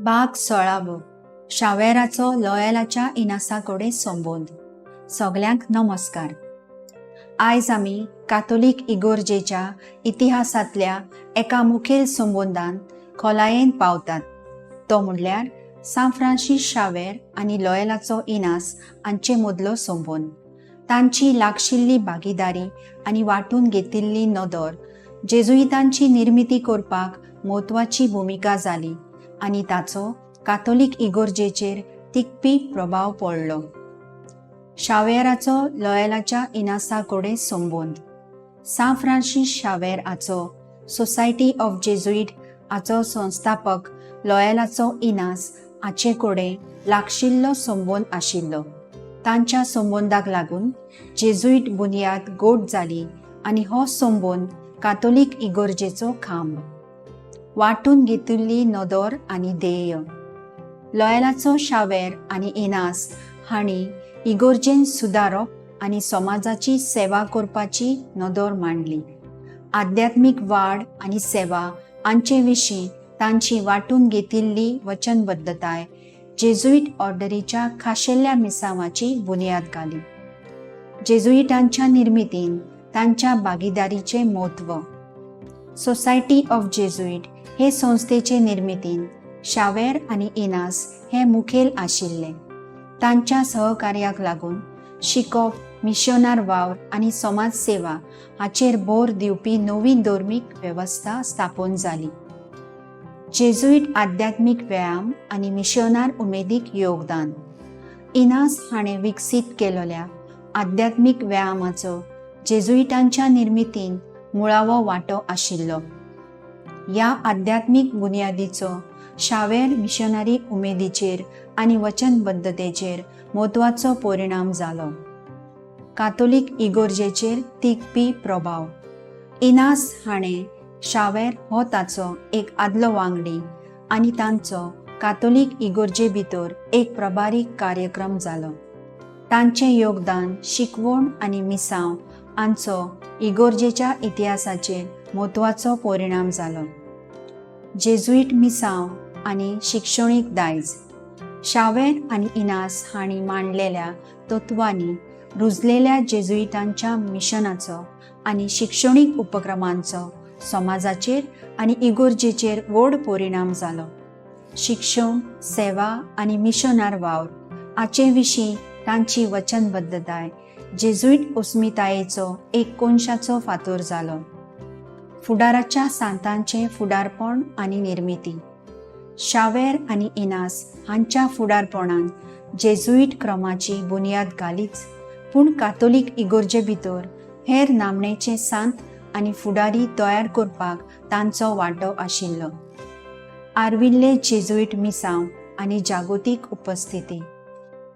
भाग 16 शावेराचो लोयलाच्या इनासाकोडे सोंबोंद. सगल्यांक नमस्कार. आयज आमी कातोलीक इगोर्जेच्या इतिहासांतल्या एका मुखेल सोंबोंदान खोलायेन पावतात. तो म्हणल्यार सान फ्रांसीस शावेर आनी लोयलाचो इनास हांचे मदलो सोंबोंद. तांची लागशिल्ली भागीदारी आनी वांटून घेतिल्ली नदर जेजुईतांची निर्मिती करपाक म्हत्वाची भुमिका जाली आनी ताचो कातोलीक इगोर्जेचेर तिगपी प्रभाव पडलो. शावेराचो लोयलाच्या इनासाकोडे सोंबोंद. सान फ्रांसीस शावेर हाचो सोसायटी ऑफ जेजुईट हाचो संस्थापक लोयलाचो इनास हाचे कडेन लागशिल्लो सोंबोंद आशिल्लो. तांच्या सोंबोंदाक लागून जेजुईट बुनयाद गोट जाली आनी हो सोंबोंद कातोलीक इगोर्जेचो खांब. वांटून घेतिल्ली नदर आनी ध्येय. लोयलाचो शावेर आनी इनास हांणी इगोर्जेन सुदारप आनी समाजाची सेवा करपाची नदर मांडली. आध्यात्मीक वाड आनी सेवा हांचे विशीं तांची वांटून घेतिल्ली वचनबद्धताय जेजुईट ऑर्डरीच्या खाशेल्या मिसावाची बुनयाद घाली. जेजुईटांच्या निर्मितीन तांच्या भागीदारीचे म्हत्व. सोसायटी ऑफ जेजुईट हे संस्थेचे निर्मितीन शावेर आनी इनास हे मुखेल आशिल्ले. तांच्या सहकार्याक लागून शिकप, मिशनार वावर आनी समाज सेवा हाचेर भर दिवपी नवी धर्मीक वेवस्था स्थापन जाली. जेजुईट आध्यात्मीक व्यायाम आनी मिशनार उमेदीक योगदान. इनास हाणें विकसीत केलेल्या आध्यात्मीक व्यायामाचो जेजुईटांच्या निर्मितीन मुळावो वांटो आशिल्लो. ह्या आध्यात्मीक बुनयादीचो शावेर मिशनरी उमेदीचेर आनी वचनबद्धतेचेर म्हत्वाचो परिणाम जालो. कातोलीक इगोर्जेचेर तिगपी प्रभाव. इनास हाणें शावेर हो ताचो एक आदलो वांगडी आनी तांचो कातोलीक इगोर्जे भितर एक प्रभारी कार्यक्रम जालो. तांचें योगदान शिकवण आनी मिसांव हांचो इगोर्जेच्या इतिहासाचेर म्हत्वाचो परिणाम जालो. जेजुईट मिसांव आनी शिक्षणीक दायज. शावेर आनी इनास हांणी मांडलेल्या तत्वांनी रुजलेल्या जेजुईटांच्या मिशनाचो आनी शिक्षणीक उपक्रमांचो समाजाचेर आनी इगोर्जेचेर व्हड परिणाम जालो. शिक्षण, सेवा आनी मिशनार वावर हाचे विशीं तांची वचनबद्धताय जेजुईट अस्मितायेचो एक कोनशाचो फातर जालो. फुडाराच्या सांतांचें फुडारपण आनी निर्मिती. शावेर आनी इनास हांच्या फुडारपणान जेजुईट क्रमाची बुनयाद घालीच, पूण कातोलीक इगोर्जे भितर हेर नामनेचे सांत आनी फुडारी तयार करपाक तांचो वांटो आशिल्लो. आर्विल्ले जेजुईट मिसांव आनी जागतीक उपस्थिती.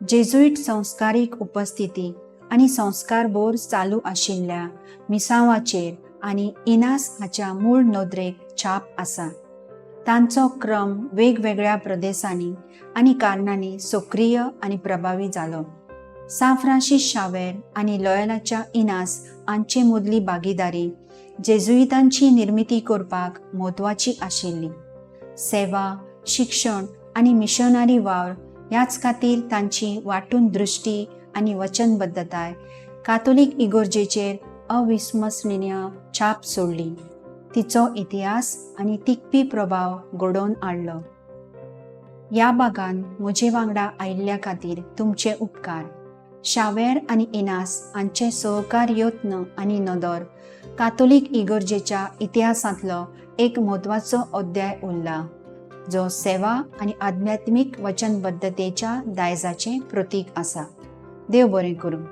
जेजुईट संस्कारीक उपस्थिती आनी संस्कारभर चालू आशिल्ल्या मिसावाचेर आनी इनास हाच्या मूळ नदरेक छाप आसा. तांचो क्रम वेगवेगळ्या प्रदेशांनी आनी कारणांनी सक्रीय आनी प्रभावी जालो. सान फ्रांसीस शावेर आनी लोयलाच्या इनास हांचे मदली भागीदारी जेजुईतांची निर्मिती करपाक म्हत्वाची आशिल्ली. सेवा, शिक्षण आनी मिशनारी वावर ह्याच खातीर तांची वांटून दृश्टी आनी वचनबद्धताय कातोलीक इगोर्जेचेर अविस्मरणीय छाप सोडली. तिचो इतिहास आनी तिगपी प्रभाव घडोवन हाडलो. ह्या भागान म्हजे वांगडा आयिल्ल्या खातीर तुमचे उपकार. शावेर आनी इनास हांचे सहकार यत्न आनी नदर कातोलीक इगोर्जेच्या इतिहासांतलो एक म्हत्वाचो अध्याय उरला, जो सेवा आनी आध्यात्मीक वचनबद्धतेच्या दायजाचें प्रतीक आसा. देव बरें करूं.